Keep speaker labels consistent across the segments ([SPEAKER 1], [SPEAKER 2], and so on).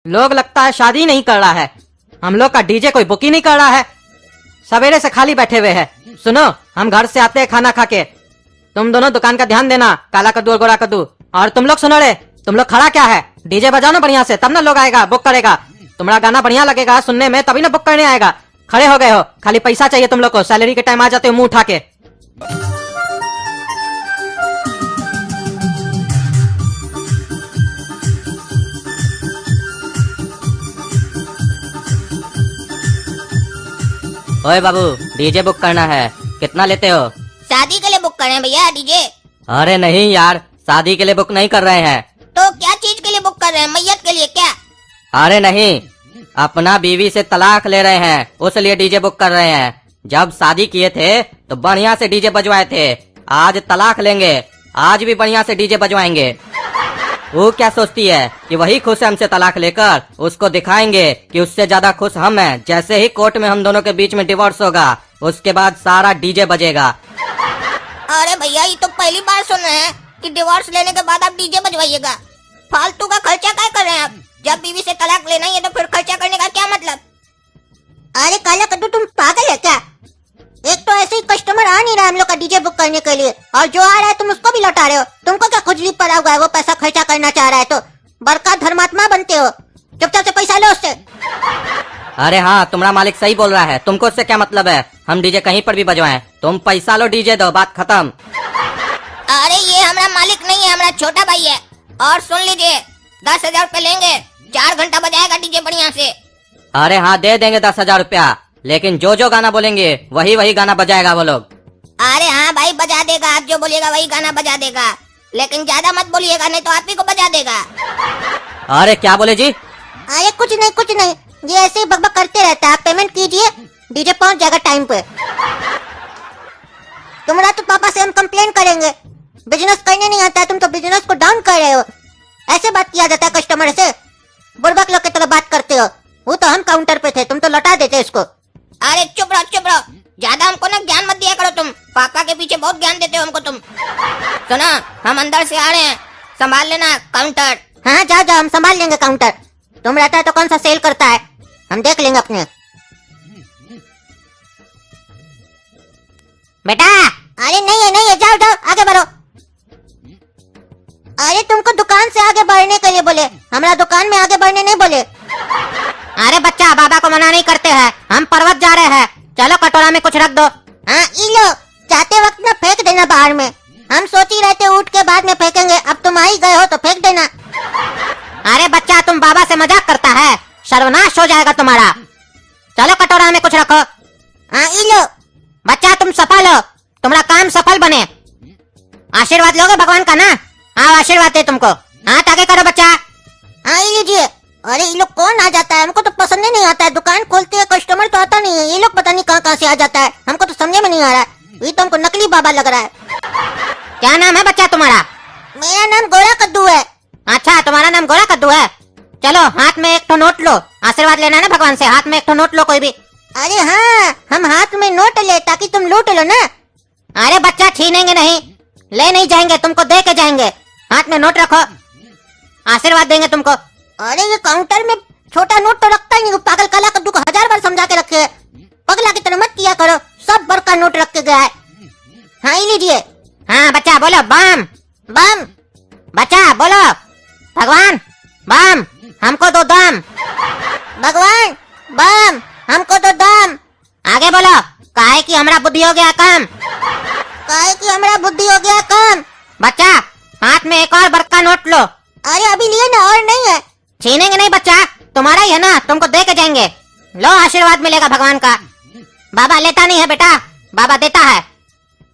[SPEAKER 1] लोग लगता है शादी नहीं कर रहा है। हम लोग का डीजे कोई बुक ही नहीं कर रहा है। सवेरे से खाली बैठे हुए हैं। सुनो, हम घर से आते हैं खाना खा के। तुम दोनों दुकान का ध्यान देना, काला कद्दू और गोरा कद्दू। और तुम लोग सुनो रे, तुम लोग खड़ा क्या है? डीजे बजाओ ना बढ़िया से, तब ना लोग आएगा, बुक करेगा। तुम्हारा गाना बढ़िया लगेगा सुनने में, तभी ना बुक करने आएगा। खड़े हो गए हो, खाली पैसा चाहिए तुम लोग को। सैलरी के टाइम आ जाते हो मुंह उठा के। ओए बाबू, डीजे बुक करना है, कितना लेते हो?
[SPEAKER 2] शादी के लिए बुक कर रहे हैं भैया डीजे।
[SPEAKER 1] अरे नहीं यार, शादी के लिए बुक नहीं कर रहे हैं।
[SPEAKER 2] तो क्या चीज के लिए बुक कर रहे हैं? मैयत के लिए क्या?
[SPEAKER 1] अरे नहीं, अपना बीवी से तलाक ले रहे हैं, उस लिए डीजे बुक कर रहे हैं। जब शादी किए थे तो बढ़िया से डीजे बजवाए थे, आज तलाक लेंगे, आज भी बढ़िया से डीजे बजवाएंगे। वो क्या सोचती है कि वही खुश है हमसे तलाक लेकर? उसको दिखाएंगे कि उससे ज्यादा खुश हम हैं। जैसे ही कोर्ट में हम दोनों के बीच में डिवोर्स होगा, उसके बाद सारा डीजे बजेगा।
[SPEAKER 2] अरे भैया, ये तो पहली बार सुन रहे हैं कि डिवोर्स लेने के बाद आप डीजे बजवाइएगा। फालतू का खर्चा क्या कर रहे हैं आप? जब बीवी से तलाक लेना ही है तो फिर खर्चा करने का क्या मतलब? अरे काला कद्दू, तुम पागल है क्या? एक तो ऐसे ही कस्टमर आ नहीं रहा हम लोग का डीजे बुक करने के लिए, और जो आ रहा है तुम उसको भी लौटा रहे हो। तुमको क्या खुजली पड़ा हुआ है? वो पैसा खर्चा करना चाह रहा है तो बड़का धर्मात्मा बनते हो। चुपचाप से पैसा लो उससे।
[SPEAKER 1] अरे हाँ, तुम्हारा मालिक सही बोल रहा है, तुमको उससे क्या मतलब है? हम डीजे कहीं पर भी बजवाएं, तुम पैसा लो, डीजे दो, बात खत्म।
[SPEAKER 2] अरे ये हमारा मालिक नहीं है, हमारा छोटा भाई है। और सुन लीजिए, 10,000 रूपए लेंगे, 4 घंटा बजाएगा डीजे बढ़िया से।
[SPEAKER 1] अरे हाँ, दे देंगे 10,000 रुपया, लेकिन जो जो गाना बोलेंगे वही वही गाना बजाएगा वो लोग।
[SPEAKER 2] अरे हाँ भाई, बजा देगा, आप जो बोलिएगा वही गाना बजा देगा, लेकिन ज्यादा मत बोलिएगा नहीं तो आप ही को बजा देगा।
[SPEAKER 1] अरे क्या बोले जी?
[SPEAKER 2] अरे कुछ नहीं, ये ऐसे ही बकबक करते रहता है। आप पेमेंट कीजिए, डीजे पहुंच जाएगा टाइम पे। तुम्हारा तो पापा से हम कंप्लेन करेंगे, बिजनेस करने नहीं आता है, तुम तो बिजनेस को डाउन कर रहे हो। ऐसे बात किया जाता है कस्टमर से? बुड़बक लोग की तरह बात करते हो। वो तो हम काउंटर पे थे, तुम तो लौटा देते इसको। अरे चुप रहो, ज्यादा हमको ना ज्ञान मत दिया करो तुम। पापा के पीछे बहुत ज्ञान देते हो हमको तुम। सुनो, हम अंदर से आ रहे हैं, संभाल लेना काउंटर। हाँ जाओ, हम संभाल लेंगे काउंटर। तुम रहता है तो कौन सा सेल करता है, हम देख लेंगे अपने। बेटा, अरे नहीं है, जाओ आगे बढ़ो। अरे तुमको दुकान से आगे बढ़ने के लिए बोले, हमारा दुकान में आगे बढ़ने नहीं बोले। अरे बच्चा, बाबा को मना नहीं करते हैं, हम पर्वत जा रहे हैं। चलो कटोरा में कुछ रख दो। हाँ ई लो, जाते वक्त ना फेंक देना बाहर में। हम सोच ही रहते उठ के बाद में फेंकेंगे, अब तुम आ ही गए हो तो फेंक देना। अरे बच्चा, तुम बाबा से मजाक करता है, सर्वनाश हो जाएगा तुम्हारा। चलो कटोरा में कुछ रखो। हाँ ई लो। बच्चा तुम सफल हो, तुम्हारा काम सफल बने। आशीर्वाद लोगे भगवान का ना? हाँ आशीर्वाद दे तुमको। हाथ आगे करो बच्चा। हाँ ये लीजिए। अरे ये लोग कौन आ जाता है? हमको तो पसंद ही नहीं आता है। दुकान खोलते हैं, कस्टमर तो आता नहीं है, ये लोग पता नहीं कहाँ से आ जाता है, हमको तो समझे में नहीं आ रहा है। ये तो हमको नकली बाबा लग रहा है। क्या नाम है बच्चा तुम्हारा? मेरा नाम गोरा कद्दू है। अच्छा, तुम्हारा नाम गोरा कद्दू है। चलो हाथ में एक ठो नोट लो, आशीर्वाद लेना है ना भगवान से, हाथ में एक ठो नोट लो कोई भी। अरे हाँ, हम हाथ में नोट ले ताकि तुम लूट लो ना। अरे बच्चा, छीनेंगे नहीं, ले नहीं जाएंगे, तुमको दे के जाएंगे। हाथ में नोट रखो, आशीर्वाद देंगे तुमको। अरे ये काउंटर में छोटा नोट तो रखता ही नहीं, पागल काला कद्दू को 1000 बार समझा के रखे। पगला की तरह मत किया करो, सब बड़का नोट रख के गया है। हाँ लीजिए। हाँ बच्चा बोलो बम बम। बच्चा बोलो भगवान बम, हमको दो दम। भगवान बम, हमको दो दम। आगे बोलो, काहे की हमरा बुद्धि हो गया कम। काहे की हमरा बुद्धि हो गया कम। बच्चा हाथ में एक और बड़का नोट लो। अरे अभी लिए ना, और नहीं है। छीनेंगे नहीं बच्चा, तुम्हारा ही है ना, तुमको दे के जाएंगे। लो आशीर्वाद मिलेगा भगवान का। बाबा लेता नहीं है बेटा, बाबा देता है।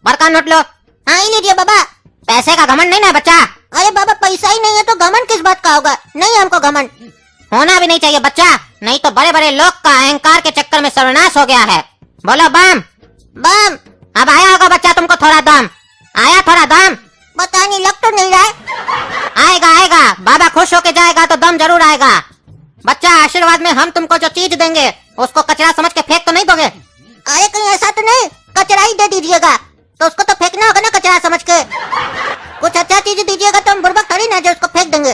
[SPEAKER 2] बड़का नोट लो। हाँ ही लीजिए बाबा। पैसे का घमंड नहीं ना बच्चा। अरे बाबा, पैसा ही नहीं है तो घमंड किस बात का होगा? नहीं हमको घमंड होना भी नहीं चाहिए बच्चा, नहीं तो बड़े बड़े लोग का अहंकार के चक्कर में सर्वनाश हो गया है। बोलो बम बम। अब आया होगा बच्चा तुमको थोड़ा दम, आया थोड़ा दम? पता नहीं, लग तो नहीं रहा है। आएगा, बाबा खुश होके जाएगा तो दम जरूर आएगा। बच्चा आशीर्वाद में हम तुमको जो चीज देंगे उसको कचरा समझ के फेंक तो नहीं दोगे? अरे कहीं ऐसा तो नहीं, कचरा ही दे दीजिएगा तो उसको तो फेंकना होगा ना कचरा समझ के। कुछ अच्छा चीज दीजिएगा तो हम बुड़बक थोड़ी ना जो उसको फेंक देंगे।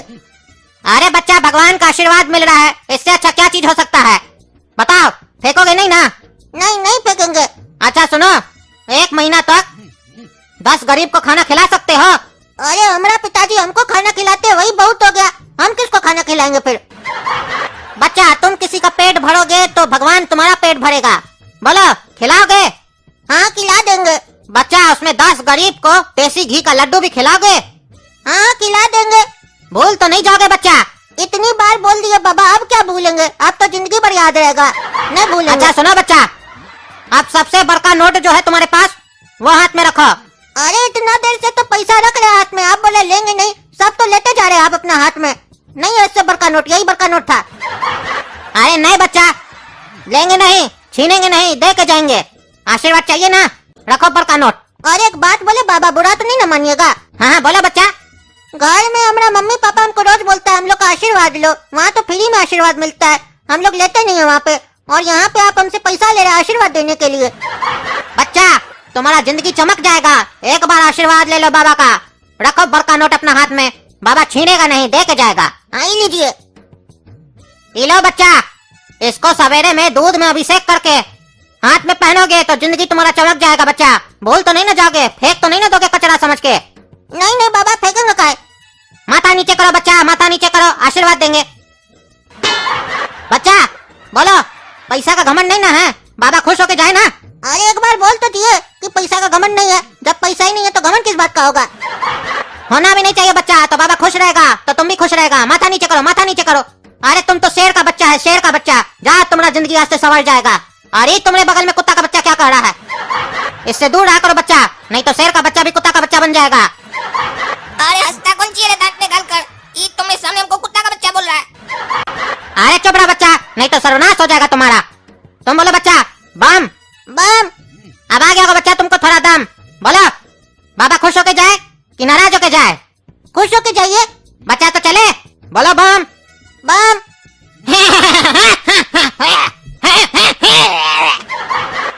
[SPEAKER 2] अरे बच्चा, भगवान का आशीर्वाद मिल रहा है, इससे अच्छा क्या चीज हो सकता है? बताओ, फेंकोगे नहीं ना? नहीं नहीं फेंकेंगे। अच्छा सुनो, 1 महीना तक 10 गरीब को खाना खिला सकते हो। अरे हमारा पिताजी हमको खाना खिलाते, वही बहुत हो गया, हम किसको खाना खिलाएंगे फिर? बच्चा, तुम किसी का पेट भरोगे तो भगवान तुम्हारा पेट भरेगा। बोलो, खिलाओगे? हाँ खिला देंगे। बच्चा, उसमें 10 गरीब को देसी घी का लड्डू भी खिलाओगे? हाँ खिला देंगे। भूल तो नहीं जाओगे बच्चा? इतनी बार बोल दिए बाबा, अब क्या भूलेंगे, अब तो जिंदगी भर याद रहेगा, नहीं भूलेंगे। अच्छा सुनो बच्चा, अब सबसे बड़का नोट जो है तुम्हारे पास, वो हाथ में रखो। अरे इतना देर से तो पैसा रख रहे हाथ में, आप बोले लेंगे नहीं, सब तो लेते जा रहे हैं आप अपना हाथ में। नहीं, इससे बड़का नोट, यही बड़का नोट था। अरे नहीं बच्चा, लेंगे नहीं, छीनेंगे नहीं, दे के जाएंगे। आशीर्वाद चाहिए ना, रखो बड़का नोट। और एक बात बोले बाबा, बुरा तो नहीं ना मानिएगा? हाँ बोलो बच्चा। घर में हमारा मम्मी पापा हमको रोज बोलता है हम लोग का आशीर्वाद लो, वहाँ तो फ्री में आशीर्वाद मिलता है, हम लोग लेते नहीं है वहाँ पे, और यहाँ पे आप हमसे पैसा ले रहे हैं आशीर्वाद देने के लिए। बच्चा, तुम्हारा जिंदगी चमक जाएगा, एक बार आशीर्वाद ले लो बाबा का। रखो बड़का नोट अपना हाथ में, बाबा छीनेगा नहीं, दे के जाएगा। आई लीजिए। लो बच्चा, इसको सवेरे में दूध में अभिषेक करके हाथ में पहनोगे तो जिंदगी तुम्हारा चमक जाएगा। बच्चा, भूल तो नहीं ना जाओगे, फेंक तो नहीं ना दोगे कचरा समझ के? नहीं नहीं बाबा, फेंकेंगे काय? माथा नीचे करो बच्चा, माथा नीचे करो, आशीर्वाद देंगे। बच्चा बोलो, पैसा का घमंड नहीं ना है? बाबा खुश होके जाए ना। अरे एक बार बोल तो दिए कि पैसा का घमंड नहीं है, जब पैसा ही नहीं है तो घमंड किस बात का होगा? होना भी नहीं चाहिए बच्चा, तो बाबा खुश रहेगा तो तुम भी खुश रहेगा। माथा नीचे करो, माथा नीचे करो। अरे तुम तो शेर का बच्चा है, शेर का बच्चा, जा तुम्हारा जिंदगी आज से संवर जाएगा। अरे तुम्हारे बगल में कुत्ता का बच्चा क्या कह रहा है? इससे दूर रहा करो बच्चा, नहीं तो शेर का बच्चा भी कुत्ता का बच्चा बन जाएगा।
[SPEAKER 3] अरे हंसता कौन चाहिए दांत निकाल कर? ये तुम्हें सामने हमको कुत्ता का बच्चा बोल रहा है।
[SPEAKER 2] अरे चुप रहा बच्चा, नहीं तो सर्वनाश हो जाएगा तुम्हारा। तुम बोलो बच्चा, बम बम। अब आ गया होगा बच्चा तुमको थोड़ा दम। बोलो, बाबा खुश होके जाए कि नाराज होके जाए? खुश होके जाइए बच्चा, तो चले। बोलो बम बम।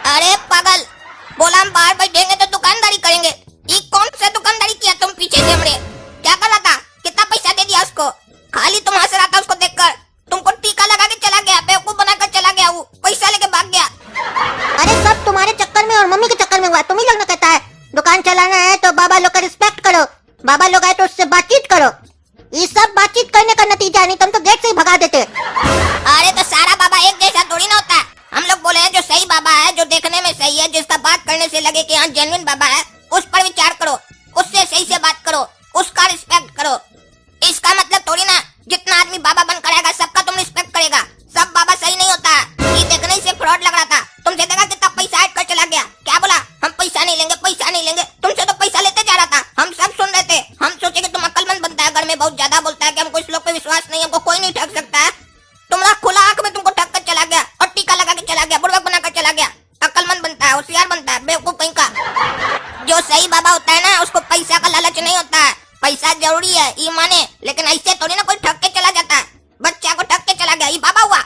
[SPEAKER 3] अरे पागल, बोला हम बाहर बैठेंगे तो दुकानदारी करेंगे। ये कौन सा दुकानदारी किया तुम पीछे से हमरे? क्या कर रहा था? कितना पैसा दे दिया उसको? खाली तुम हंस रहा था उसको देखकर। तुमको टीका लगा के चला गया, बेवकूफ बनाकर चला गया, वो पैसा लेके भाग गया।
[SPEAKER 2] अरे सब तुम्हारे चक्कर में और मम्मी के चक्कर में हुआ। तुम ही लोग ना कहता है दुकान चलाना है तो बाबा लोग का रिस्पेक्ट करो, बाबा लोग आए तो उससे बातचीत करो। ये सब बातचीत करने का नतीजा नहीं, तुम तो गेट से ही भगा देते।
[SPEAKER 3] अरे तो सारा बाबा एक जैसा थोड़ी ना होता है। हम लोग बोले हैं जो सही बाबा है, जो देखने में सही है, जिसका बात करने से लगे कि हाँ जेन्युइन बाबा है, उस पर विचार करो, उससे सही से बात करो, उसका रिस्पेक्ट करो। इसका मतलब थोड़ी ना जितना आदमी बाबा बनकर आएगा सबका तुम रिस्पेक्ट करेगा। सब बाबा सही नहीं होता। ये देखने से फ्रॉड लग रहा था। तुमसे देखा कितना पैसा ऐड कर चला गया। क्या बोला? हम पैसा नहीं लेंगे, पैसा नहीं लेंगे। तुमसे तो पैसा लेते जा रहा था, हम सब सुन रहे थे। हम सोचे कि तुम अक्लमंद बनता है, घर में बहुत ज्यादा बोलता है कि हमको इस लोग पे विश्वास नहीं, हमको कोई नहीं ठग सकता है। तुम्हारा खुला आंख में तुमको ठग कर चला गया और टीका लगा के चला गया, बुड़बक बनाकर चला गया। अक्लमंद बनता है, होशियार बनता है, बेवकूफ कहीं का। जो सही बाबा होता है ना, उसको पैसा का लालच नहीं होता है। पैसा जरूरी है, ये माने, लेकिन ऐसे थोड़ी ना कोई ठग के चला जाता है। बच्चा को ठग के चला गया, ये बाबा हुआ।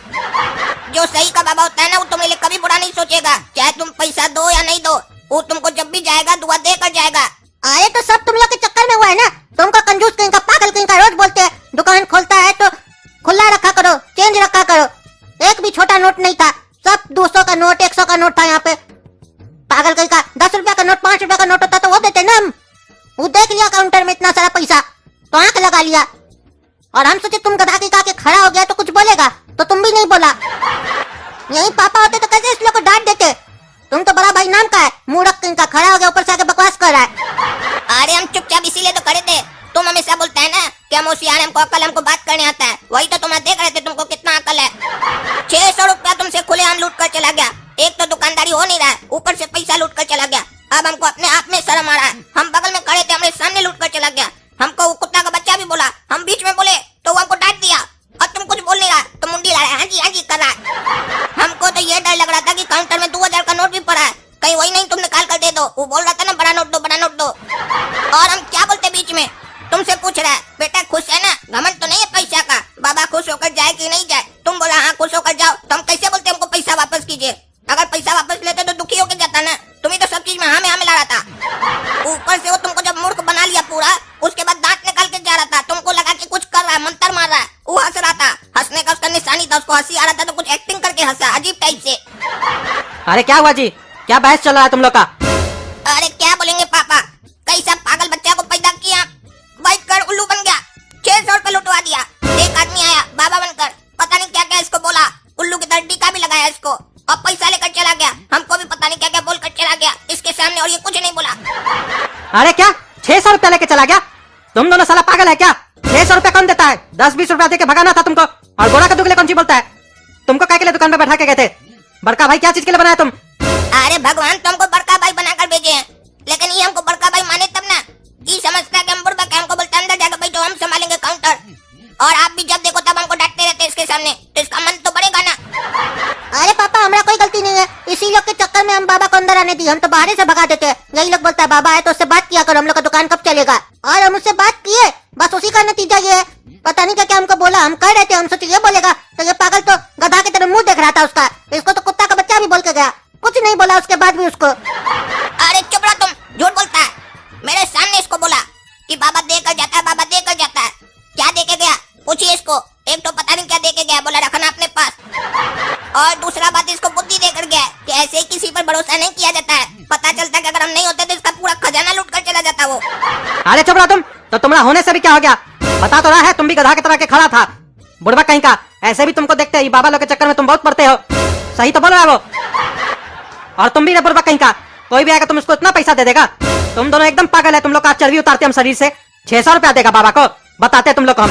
[SPEAKER 3] जो सही का बाबा होता है ना, वो तुम्हारे लिए कभी बुरा नहीं सोचेगा, चाहे तुम पैसा दो या नहीं दो। वो तुमको जब भी जाएगा दुआ देकर जाएगा।
[SPEAKER 2] अरे तो सब तुम लोग के चक्कर में हुआ है ना। तुमको कंजूस कहीं का, पागल कहीं का, रोज बोलते हैं दुकान खोलता है तो खुला रखा करो, चेंज रखा करो। एक भी छोटा नोट नहीं था, सब 200 का नोट, 100 का नोट था यहाँ पे। पागल कहीं का, 10 रुपया का नोट, 5 रुपया का नोट होता तो वो देते ना हम। वो देख लिया काउंटर में इतना सारा पैसा तो आंख लगा लिया, और हम सोचे तुम गधा के खड़ा हो गया तो कुछ बोलेगा, तो तुम भी नहीं बोला। यही पापा होते तो कैसे इस लोग को डांट देते। तुम तो बड़ा भाई नाम का है, मूर्ख कहीं का, खड़ा हो गया ऊपर से आके बकवास कर रहा है।
[SPEAKER 3] अरे हम चुपचाप इसीलिए तो खड़े थे। तुम हमेशा बोलता है ना कि हम होशियार, हमको अकल, हमको बात करने आता है। वही तो तुम्हारा देख रहे थे तुमको कितना अकल है। 600 रुपया तुमसे खुलेआम लूट कर चला गया। एक तो दुकानदारी हो नहीं रहा है, ऊपर से पैसा लूट कर चला गया। अब हमको अपने आप में शर्म आ रहा है। हम बगल में खड़े थे, हमारे सामने लूट कर चला गया। हमको वो कुत्ता का बच्चा भी बोला, हम बीच में बोले तो वो हमको डांट दिया। और तुम कुछ बोल नहीं रहा, तुम मुंडी ला रहा है, हाँ जी कर रहा है। हमको तो ये डर लग रहा था कि काउंटर में 2000 का नोट भी पड़ा है, कहीं वही नहीं तुम निकाल कर दे दो। वो बोल रहा था ना बड़ा नोट दो, बड़ा नोट दो। और हम क्या बोलते बीच में? तुमसे पूछ रहा है बेटा खुश है ना? घमंड तो नहीं है पैसा था, उसको हंसी आ रहा था तो कुछ एक्टिंग करके हंसा अजीब टाइप से।
[SPEAKER 1] अरे क्या हुआ जी, क्या बहस चल रहा है तुम लोग का?
[SPEAKER 3] अरे क्या बोलेंगे पापा, कैसा पागल बच्चा को पैदा किया, बैठ कर उल्लू बन गया, 600 रुपए लुटवा दिया। एक आदमी आया बाबा बनकर, पता नहीं क्या क्या इसको बोला, उल्लू की तरह टीका भी लगाया इसको और पैसा लेकर चला गया। हमको भी पता नहीं क्या क्या बोलकर चला गया इसके सामने, और ये कुछ नहीं बोला।
[SPEAKER 1] अरे क्या 600 रुपया लेके चला गया? तुम दोनों साला पागल है क्या? 600 रुपया कौन देता है? 10-20 रुपया देके भगाना था तुमको। और गोरा कद्दू के लिए कौन सी बोलता है? तुमको क्या के लिए दुकान पे बैठा के गए थे? बड़का भाई क्या चीज के लिए बनाया तुम?
[SPEAKER 3] अरे भगवान तो हमको बड़का भाई बनाकर भेजे हैं, लेकिन ये हमको बड़का भाई माने तब ना। ये समझता है कि हम बुढ़बा के, हमको बोलता अंदर जाकर बैठो हम संभालेंगे काउंटर, और आप भी जब देखो तब हमको डांटते रहते इसके सामने, तो इसका मन तो बढ़ेगा ना।
[SPEAKER 2] अरे पापा हमारा कोई गलती नहीं है, इसी लोग के चक्कर में हम बाबा को अंदर आने दिए, हम तो बाहर से भगा देते हैं। यही लोग बोलता है बाबा है तो उससे बात किया करो, हम लोग का दुकान कब चलेगा, और हम उससे बात किए, बस उसी का नतीजा ये है। पता नहीं क्या क्या हमको बोला, हम कह रहे थे हम सोचे ये बोलेगा, तो ये पागल तो गधा की तरह मुंह देख रहा था उसका। इसको तो कुत्ता का बच्चा भी बोल के गया, कुछ नहीं बोला उसके बाद भी उसको।
[SPEAKER 3] अरे चुप रहो तुम, झूठ बोलता है। मेरे सामने इसको बोला कि बाबा देकर जाता है, बाबा देकर जाता है। क्या देके गया पूछिए इसको। एक तो पता नहीं क्या देके गया, बोला रखना अपने पास, और दूसरा बात इसको बुद्धि देकर गया कि ऐसे ही किसी पर भरोसा नहीं किया जाता है। पता चलता कि अगर हम नहीं होते तो इसका पूरा खजाना लूट कर चला जाता वो।
[SPEAKER 1] अरे चुप रहो तुम, तो तुम्हारा होने से भी क्या हो गया? बता तो रहा है तुम भी गधा की तरह के खड़ा था, बुढ़बा कहीं का। ऐसे भी तुमको देखते हैं, बाबा लोग के चक्कर में तुम बहुत पड़ते हो। सही तो बोल रहा है वो। और तुम भी बुढ़बा कहीं का, कोई भी आएगा तुम उसको इतना पैसा दे देगा? तुम दोनों एकदम पागल है, तुम लोग का चर्बी उतारते हम शरीर से। 600 रुपया देगा बाबा को, बताते तुम लोग को हम।